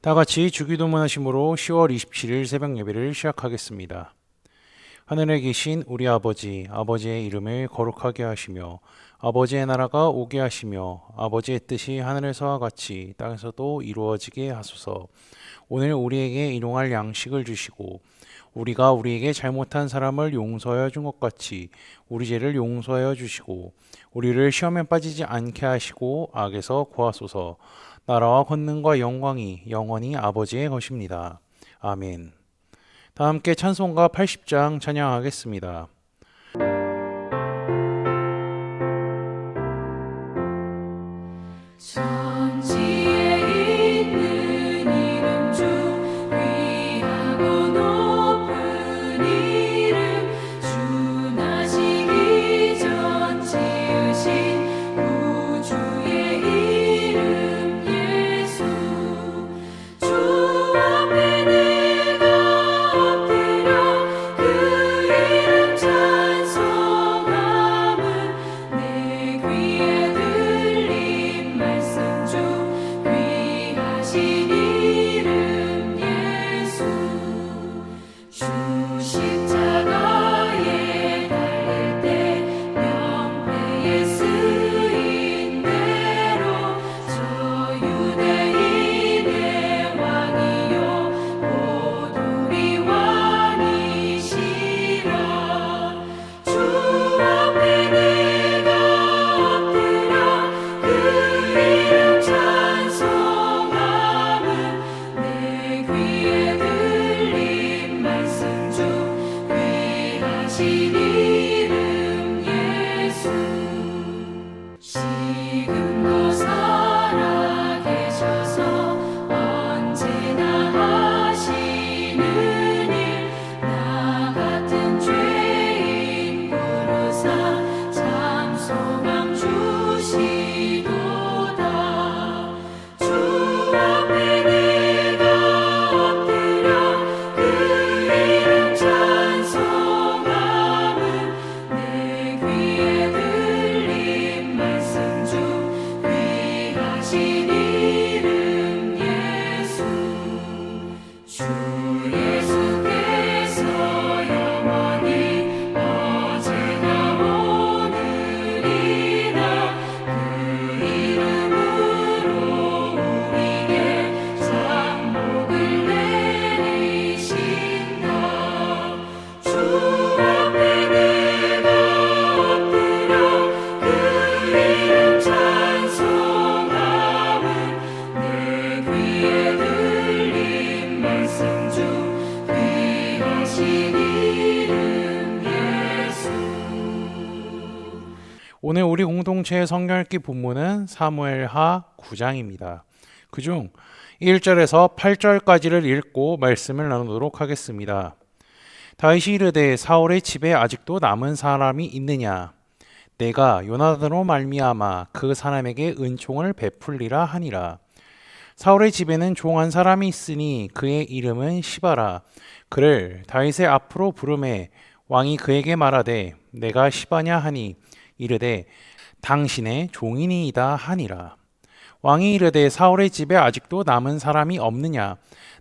다 같이 주기도문 하심으로 10월 27일 새벽 예배를 시작하겠습니다. 하늘에 계신 우리 아버지, 아버지의 이름을 거룩하게 하시며 아버지의 나라가 오게 하시며 아버지의 뜻이 하늘에서와 같이 땅에서도 이루어지게 하소서. 오늘 우리에게 일용할 양식을 주시고 우리가 우리에게 잘못한 사람을 용서하여 준 것 같이 우리 죄를 용서하여 주시고 우리를 시험에 빠지지 않게 하시고 악에서 구하소서. 나라와 권능과 영광이 영원히 아버지의 것입니다. 아멘. 다 함께 찬송가 80장 찬양하겠습니다. 오늘 우리 공동체의 성경 읽기 본문은 사무엘하 9장입니다. 그중 1절에서 8절까지를 읽고 말씀을 나누도록 하겠습니다. 다윗이 이르되 사울의 집에 아직도 남은 사람이 있느냐? 내가 요나단으로 말미암아 그 사람에게 은총을 베풀리라 하니라. 사울의 집에는 종 한 사람이 있으니 그의 이름은 시바라. 그를 다윗의 앞으로 부르매 왕이 그에게 말하되 내가 시바냐 하니 이르되 당신의 종이니이다 하니라. 왕이 이르되 사울의 집에 아직도 남은 사람이 없느냐?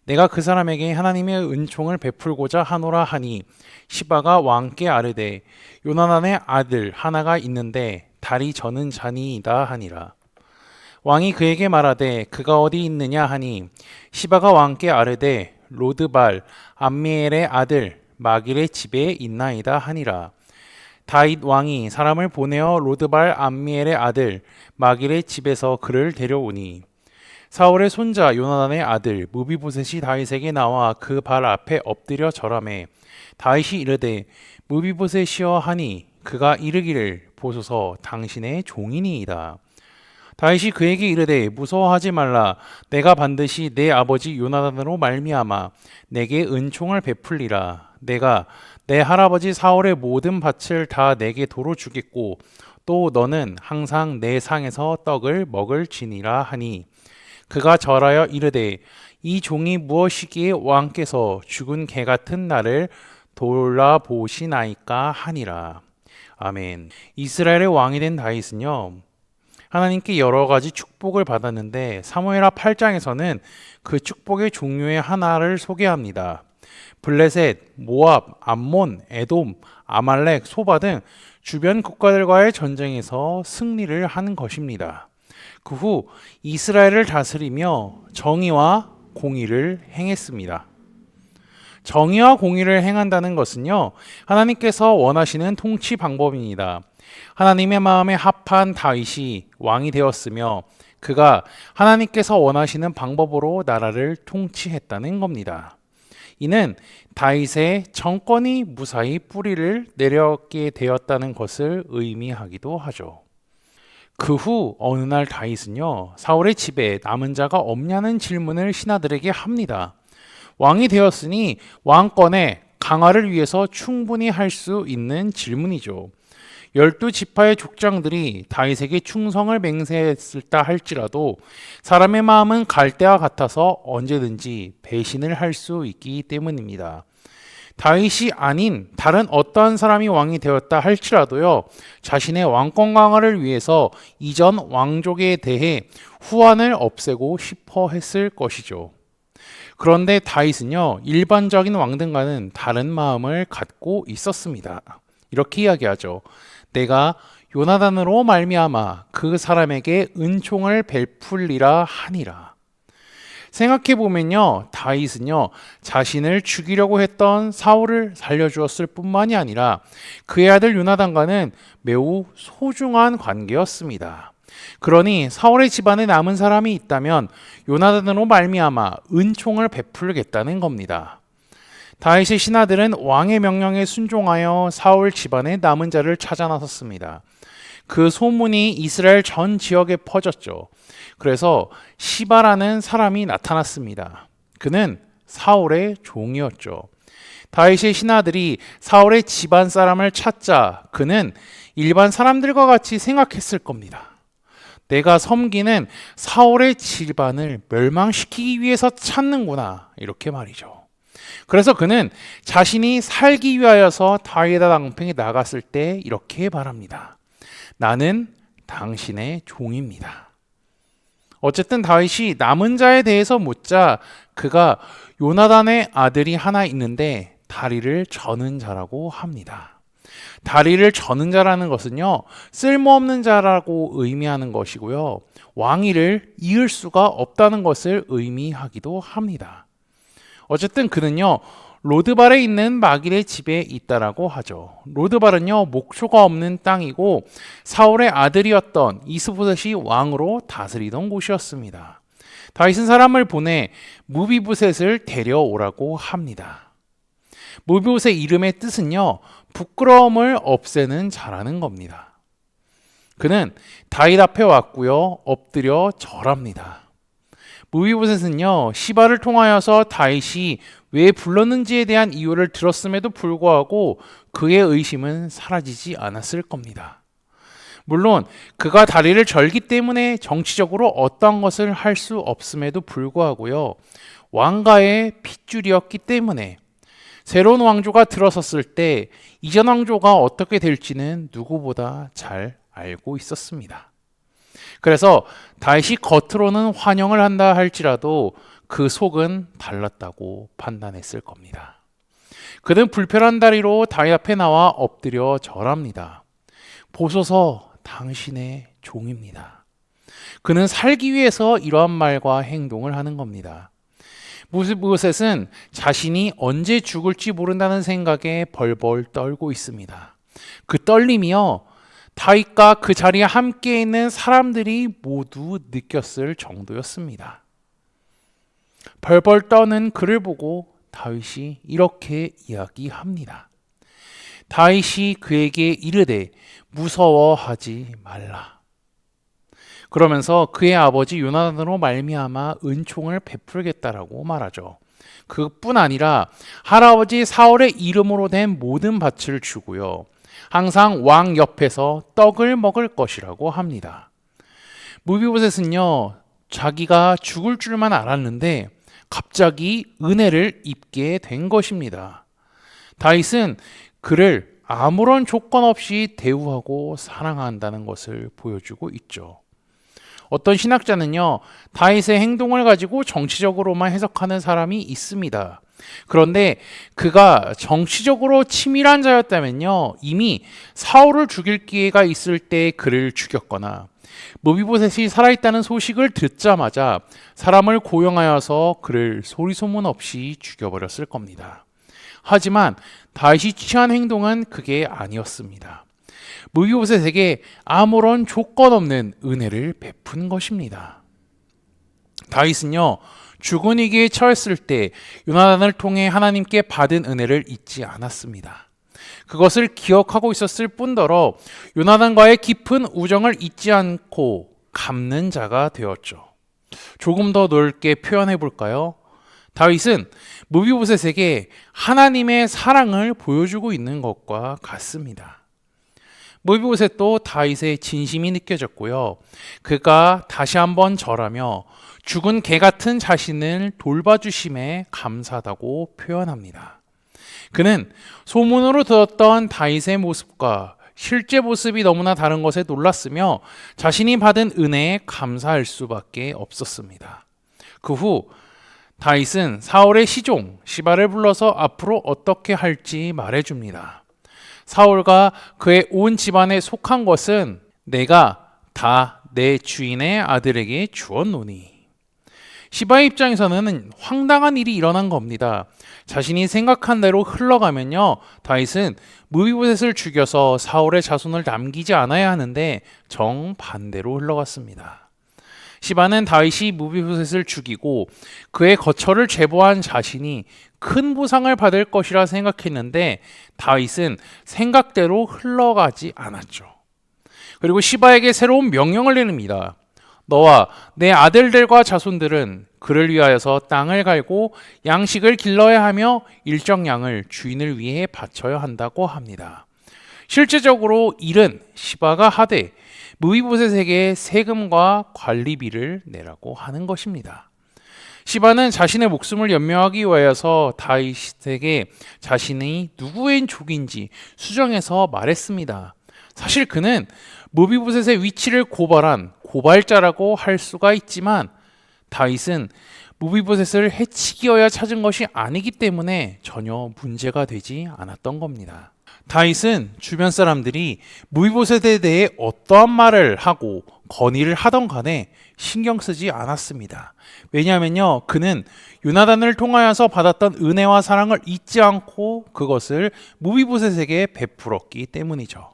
내가 그 사람에게 하나님의 은총을 베풀고자 하노라 하니 시바가 왕께 아르되 요나단의 아들 하나가 있는데 다리 저는 자니이다 하니라. 왕이 그에게 말하되 그가 어디 있느냐 하니 시바가 왕께 아르되 로드발 암미엘의 아들 마길의 집에 있나이다 하니라. 다윗 왕이 사람을 보내어 로드발 암미엘의 아들 마길의 집에서 그를 데려오니 사울의 손자 요나단의 아들 무비보셋이 다윗에게 나와 그 발 앞에 엎드려 절하매 다윗이 이르되 무비보셋이여 하니 그가 이르기를 보소서 당신의 종이니이다. 다윗이 그에게 이르되 무서워하지 말라. 내가 반드시 내 아버지 요나단으로 말미암아 내게 은총을 베풀리라. 내가 내 할아버지 사울의 모든 밭을 다 내게 도로 주겠고 또 너는 항상 내 상에서 떡을 먹을지니라 하니 그가 절하여 이르되 이 종이 무엇이기에 왕께서 죽은 개 같은 나를 돌아보시나이까 하니라. 아멘. 이스라엘의 왕이 된 다윗은요, 하나님께 여러 가지 축복을 받았는데 사무엘하 8장에서는 그 축복의 종류의 하나를 소개합니다. 블레셋, 모압, 암몬, 에돔, 아말렉, 소바 등 주변 국가들과의 전쟁에서 승리를 한 것입니다. 그 후 이스라엘을 다스리며 정의와 공의를 행했습니다. 정의와 공의를 행한다는 것은요, 하나님께서 원하시는 통치 방법입니다. 하나님의 마음에 합한 다윗이 왕이 되었으며 그가 하나님께서 원하시는 방법으로 나라를 통치했다는 겁니다. 이는 다윗의 정권이 무사히 뿌리를 내렸게 되었다는 것을 의미하기도 하죠. 그 후 어느 날 다윗은요, 사울의 집에 남은 자가 없냐는 질문을 신하들에게 합니다. 왕이 되었으니 왕권의 강화를 위해서 충분히 할 수 있는 질문이죠. 12지파의 족장들이 다윗에게 충성을 맹세했을다 할지라도 사람의 마음은 갈대와 같아서 언제든지 배신을 할 수 있기 때문입니다. 다윗이 아닌 다른 어떠한 사람이 왕이 되었다 할지라도요, 자신의 왕권 강화를 위해서 이전 왕족에 대해 후환을 없애고 싶어 했을 것이죠. 그런데 다윗은요, 일반적인 왕들과는 다른 마음을 갖고 있었습니다. 이렇게 이야기하죠. 내가 요나단으로 말미암아 그 사람에게 은총을 베풀리라 하니라. 생각해보면요, 다윗은요, 자신을 죽이려고 했던 사울을 살려주었을 뿐만이 아니라 그의 아들 요나단과는 매우 소중한 관계였습니다. 그러니 사울의 집안에 남은 사람이 있다면 요나단으로 말미암아 은총을 베풀겠다는 겁니다. 다윗의 신하들은 왕의 명령에 순종하여 사울 집안의 남은 자를 찾아 나섰습니다. 그 소문이 이스라엘 전 지역에 퍼졌죠. 그래서 시바라는 사람이 나타났습니다. 그는 사울의 종이었죠. 다윗의 신하들이 사울의 집안 사람을 찾자 그는 일반 사람들과 같이 생각했을 겁니다. 내가 섬기는 사울의 집안을 멸망시키기 위해서 찾는구나, 이렇게 말이죠. 그래서 그는 자신이 살기 위하여서 다윗의 방패에 나갔을 때 이렇게 말합니다. 나는 당신의 종입니다. 어쨌든 다윗이 남은 자에 대해서 묻자 그가 요나단의 아들이 하나 있는데 다리를 저는 자라고 합니다. 다리를 저는 자라는 것은요, 쓸모없는 자라고 의미하는 것이고요, 왕위를 이을 수가 없다는 것을 의미하기도 합니다. 어쨌든 그는요, 로드발에 있는 마길의 집에 있다라고 하죠. 로드발은요, 목초가 없는 땅이고 사울의 아들이었던 이스보셋이 왕으로 다스리던 곳이었습니다. 다윗은 사람을 보내 무비보셋을 데려오라고 합니다. 무비보셋 이름의 뜻은요, 부끄러움을 없애는 자라는 겁니다. 그는 다윗 앞에 왔고요, 엎드려 절합니다. 무비보셋은요, 시바를 통하여서 다윗이 왜 불렀는지에 대한 이유를 들었음에도 불구하고 그의 의심은 사라지지 않았을 겁니다. 물론 그가 다리를 절기 때문에 정치적으로 어떤 것을 할 수 없음에도 불구하고요, 왕가의 핏줄이었기 때문에 새로운 왕조가 들어섰을 때 이전 왕조가 어떻게 될지는 누구보다 잘 알고 있었습니다. 그래서 다윗이 겉으로는 환영을 한다 할지라도 그 속은 달랐다고 판단했을 겁니다. 그는 불편한 다리로 다윗 앞에 나와 엎드려 절합니다. 보소서, 당신의 종입니다. 그는 살기 위해서 이러한 말과 행동을 하는 겁니다. 무엇셋은 자신이 언제 죽을지 모른다는 생각에 벌벌 떨고 있습니다. 그 떨림이요, 다윗과 그 자리에 함께 있는 사람들이 모두 느꼈을 정도였습니다. 벌벌 떠는 그를 보고 다윗이 이렇게 이야기합니다. 다윗이 그에게 이르되 무서워하지 말라. 그러면서 그의 아버지 요나단으로 말미암아 은총을 베풀겠다라고 말하죠. 그뿐 아니라 할아버지 사울의 이름으로 된 모든 밭을 주고요, 항상 왕 옆에서 떡을 먹을 것이라고 합니다. 무비보셋은요, 자기가 죽을 줄만 알았는데 갑자기 은혜를 입게 된 것입니다. 다윗은 그를 아무런 조건 없이 대우하고 사랑한다는 것을 보여주고 있죠. 어떤 신학자는요, 다윗의 행동을 가지고 정치적으로만 해석하는 사람이 있습니다. 그런데 그가 정치적으로 치밀한 자였다면요, 이미 사울을 죽일 기회가 있을 때 그를 죽였거나 무비보셋이 살아있다는 소식을 듣자마자 사람을 고용하여서 그를 소리소문 없이 죽여버렸을 겁니다. 하지만 다윗이 취한 행동은 그게 아니었습니다. 무비보셋에게 아무런 조건 없는 은혜를 베푼 것입니다. 다윗은요, 죽은 위기에 처했을 때 요나단을 통해 하나님께 받은 은혜를 잊지 않았습니다. 그것을 기억하고 있었을 뿐더러 요나단과의 깊은 우정을 잊지 않고 갚는 자가 되었죠. 조금 더 넓게 표현해 볼까요? 다윗은 무비보셋에게 하나님의 사랑을 보여주고 있는 것과 같습니다. 무비보셋도 다윗의 진심이 느껴졌고요. 그가 다시 한번 절하며 죽은 개 같은 자신을 돌봐주심에 감사하다고 표현합니다. 그는 소문으로 들었던 다윗의 모습과 실제 모습이 너무나 다른 것에 놀랐으며 자신이 받은 은혜에 감사할 수밖에 없었습니다. 그 후 다윗은 사울의 시종 시바를 불러서 앞으로 어떻게 할지 말해줍니다. 사울과 그의 온 집안에 속한 것은 내가 다 내 주인의 아들에게 주었노니. 시바의 입장에서는 황당한 일이 일어난 겁니다. 자신이 생각한 대로 흘러가면요, 다윗은 무비보셋을 죽여서 사울의 자손을 남기지 않아야 하는데 정반대로 흘러갔습니다. 시바는 다윗이 무비보셋을 죽이고 그의 거처를 제보한 자신이 큰 보상을 받을 것이라 생각했는데 다윗은 생각대로 흘러가지 않았죠. 그리고 시바에게 새로운 명령을 내립니다. 너와 내 아들들과 자손들은 그를 위하여서 땅을 갈고 양식을 길러야 하며 일정 양을 주인을 위해 바쳐야 한다고 합니다. 실제적으로 일은 시바가 하되 무비보셋에게 세금과 관리비를 내라고 하는 것입니다. 시바는 자신의 목숨을 연명하기 위하여서 다윗에게 자신이 누구의 족인지 수정해서 말했습니다. 사실 그는 무비보셋의 위치를 고발한 고발자라고 할 수가 있지만 다윗은 무비보셋을 해치기 위하여 찾은 것이 아니기 때문에 전혀 문제가 되지 않았던 겁니다. 다윗은 주변 사람들이 무비보셋에 대해 어떠한 말을 하고 건의를 하던 간에 신경 쓰지 않았습니다. 왜냐하면요, 그는 요나단을 통하여서 받았던 은혜와 사랑을 잊지 않고 그것을 무비보셋에게 베풀었기 때문이죠.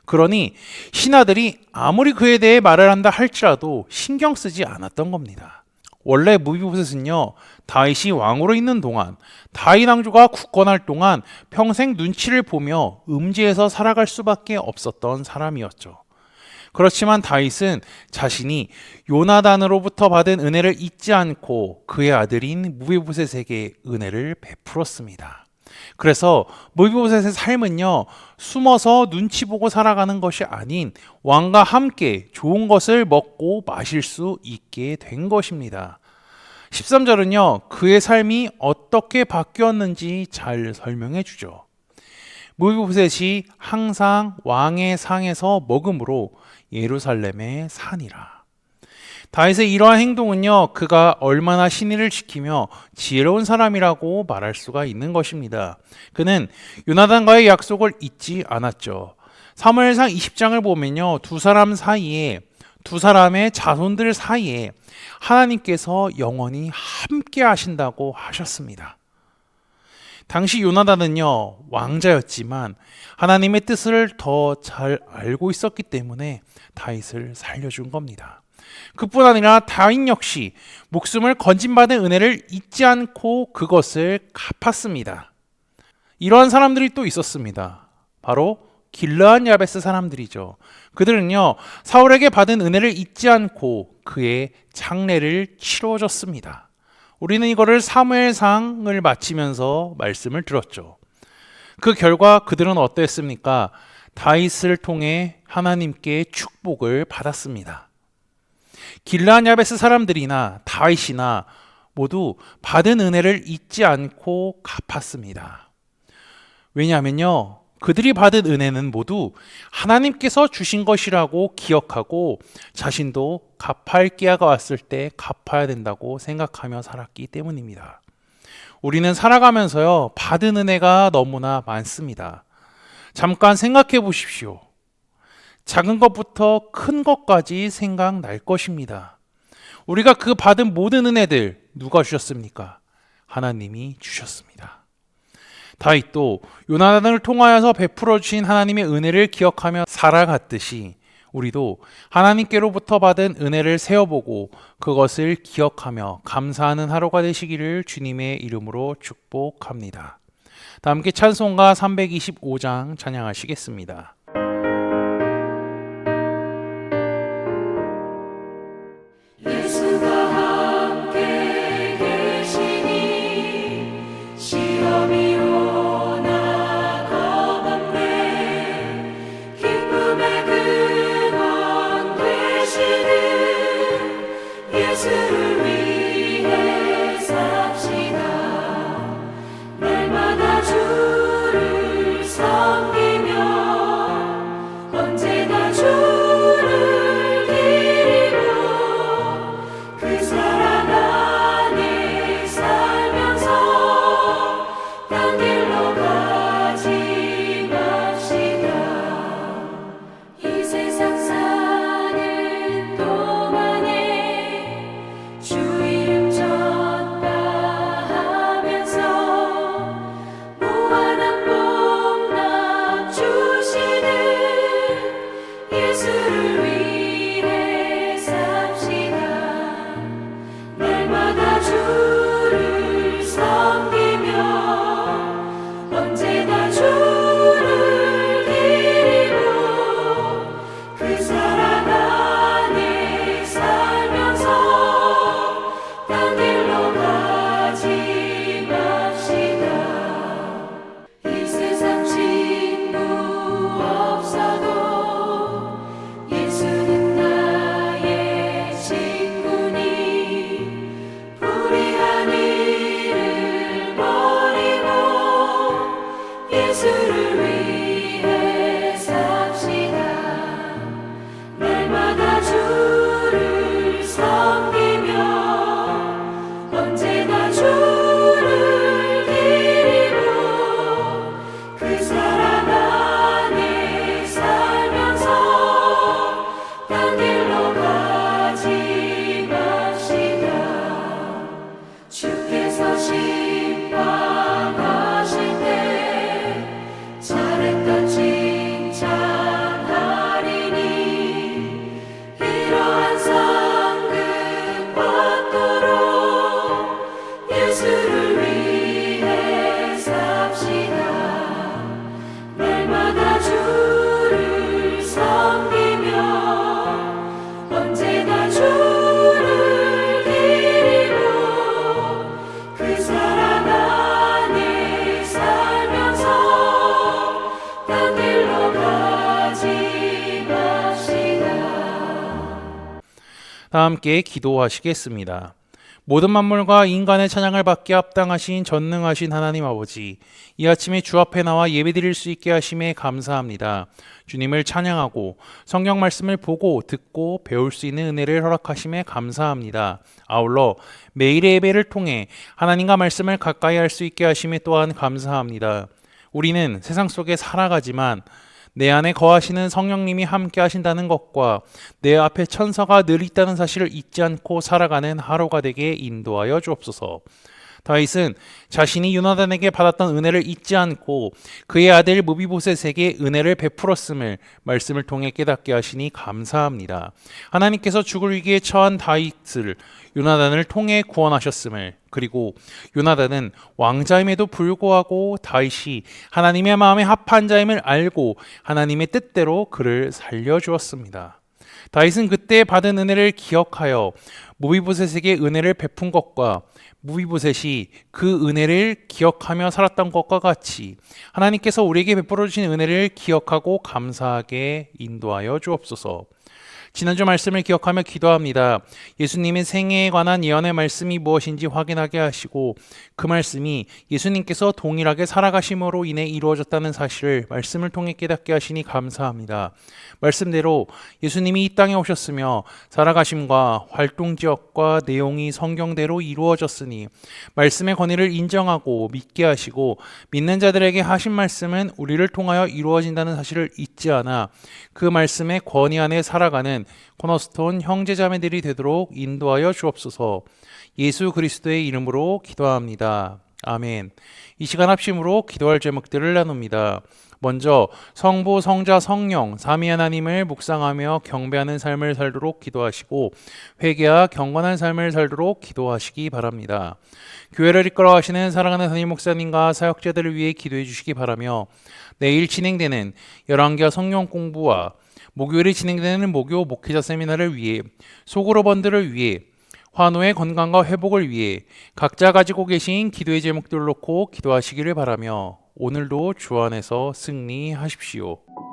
그러니 신하들이 아무리 그에 대해 말을 한다 할지라도 신경 쓰지 않았던 겁니다. 원래 무비보셋은요, 다윗이 왕으로 있는 동안, 다윗 왕조가 굳건할 동안 평생 눈치를 보며 음지에서 살아갈 수밖에 없었던 사람이었죠. 그렇지만 다윗은 자신이 요나단으로부터 받은 은혜를 잊지 않고 그의 아들인 무비보셋에게 은혜를 베풀었습니다. 그래서 무비보셋의 삶은요, 숨어서 눈치 보고 살아가는 것이 아닌 왕과 함께 좋은 것을 먹고 마실 수 있게 된 것입니다. 13절은요, 그의 삶이 어떻게 바뀌었는지 잘 설명해 주죠. 무비보셋이 항상 왕의 상에서 먹음으로 예루살렘에 사니라. 다윗의 이러한 행동은요, 그가 얼마나 신의를 지키며 지혜로운 사람이라고 말할 수가 있는 것입니다. 그는 요나단과의 약속을 잊지 않았죠. 사무엘상 20장을 보면요, 두 사람의 자손들 사이에 하나님께서 영원히 함께 하신다고 하셨습니다. 당시 요나단은요, 왕자였지만 하나님의 뜻을 더 잘 알고 있었기 때문에 다윗을 살려준 겁니다. 그뿐 아니라 다윗 역시 목숨을 건진받은 은혜를 잊지 않고 그것을 갚았습니다. 이러한 사람들이 또 있었습니다. 바로 길르앗 야베스 사람들이죠. 그들은요, 사울에게 받은 은혜를 잊지 않고 그의 장례를 치러줬습니다. 우리는 이거를 사무엘상을 마치면서 말씀을 들었죠. 그 결과 그들은 어땠습니까? 다윗을 통해 하나님께 축복을 받았습니다. 길르앗 야베스 사람들이나 다윗이나 모두 받은 은혜를 잊지 않고 갚았습니다. 왜냐하면요, 그들이 받은 은혜는 모두 하나님께서 주신 것이라고 기억하고 자신도 갚을 기회가 왔을 때 갚아야 된다고 생각하며 살았기 때문입니다. 우리는 살아가면서요, 받은 은혜가 너무나 많습니다. 잠깐 생각해 보십시오. 작은 것부터 큰 것까지 생각날 것입니다. 우리가 그 받은 모든 은혜들 누가 주셨습니까? 하나님이 주셨습니다. 다윗도 요나단을 통하여서 베풀어 주신 하나님의 은혜를 기억하며 살아갔듯이 우리도 하나님께로부터 받은 은혜를 세어보고 그것을 기억하며 감사하는 하루가 되시기를 주님의 이름으로 축복합니다. 다 함께 찬송가 325장 찬양하시겠습니다. 다 함께 기도하시겠습니다. 모든 만물과 인간의 찬양을 받게 합당하신 전능하신 하나님 아버지, 이 아침에 주 앞에 나와 예배드릴 수 있게 하심에 감사합니다. 주님을 찬양하고 성경 말씀을 보고 듣고 배울 수 있는 은혜를 허락하심에 감사합니다. 아울러 매일의 예배를 통해 하나님과 말씀을 가까이 할 수 있게 하심에 또한 감사합니다. 우리는 세상 속에 살아가지만 내 안에 거하시는 성령님이 함께 하신다는 것과 내 앞에 천사가 늘 있다는 사실을 잊지 않고 살아가는 하루가 되게 인도하여 주옵소서. 다윗은 자신이 요나단에게 받았던 은혜를 잊지 않고 그의 아들 무비보셋에게 은혜를 베풀었음을 말씀을 통해 깨닫게 하시니 감사합니다. 하나님께서 죽을 위기에 처한 다윗을 요나단을 통해 구원하셨음을, 그리고 요나단은 왕자임에도 불구하고 다윗이 하나님의 마음에 합한 자임을 알고 하나님의 뜻대로 그를 살려주었습니다. 다윗은 그때 받은 은혜를 기억하여 무비보셋에게 은혜를 베푼 것과 무비보셋이 그 은혜를 기억하며 살았던 것과 같이 하나님께서 우리에게 베풀어 주신 은혜를 기억하고 감사하게 인도하여 주옵소서. 지난주 말씀을 기억하며 기도합니다. 예수님의 생애에 관한 예언의 말씀이 무엇인지 확인하게 하시고 그 말씀이 예수님께서 동일하게 살아가심으로 인해 이루어졌다는 사실을 말씀을 통해 깨닫게 하시니 감사합니다. 말씀대로 예수님이 이 땅에 오셨으며 살아가심과 활동 지역과 내용이 성경대로 이루어졌으니 말씀의 권위를 인정하고 믿게 하시고 믿는 자들에게 하신 말씀은 우리를 통하여 이루어진다는 사실을 잊지 않아 그 말씀의 권위 안에 살아가는 코너스톤 형제자매들이 되도록 인도하여 주옵소서. 예수 그리스도의 이름으로 기도합니다. 아멘. 이 시간 합심으로 기도할 제목들을 나눕니다. 먼저 성부, 성자, 성령 삼위 하나님을 묵상하며 경배하는 삶을 살도록 기도하시고 회개와 경건한 삶을 살도록 기도하시기 바랍니다. 교회를 이끌어 가시는 사랑하는 담임 목사님과 사역자들을 위해 기도해 주시기 바라며 내일 진행되는 열왕기하 성경 공부와 목요일에 진행되는 목요 목회자 세미나를 위해 속으로 번들을 위해 환우의 건강과 회복을 위해 각자 가지고 계신 기도의 제목들을 놓고 기도하시기를 바라며 오늘도 주 안에서 승리하십시오.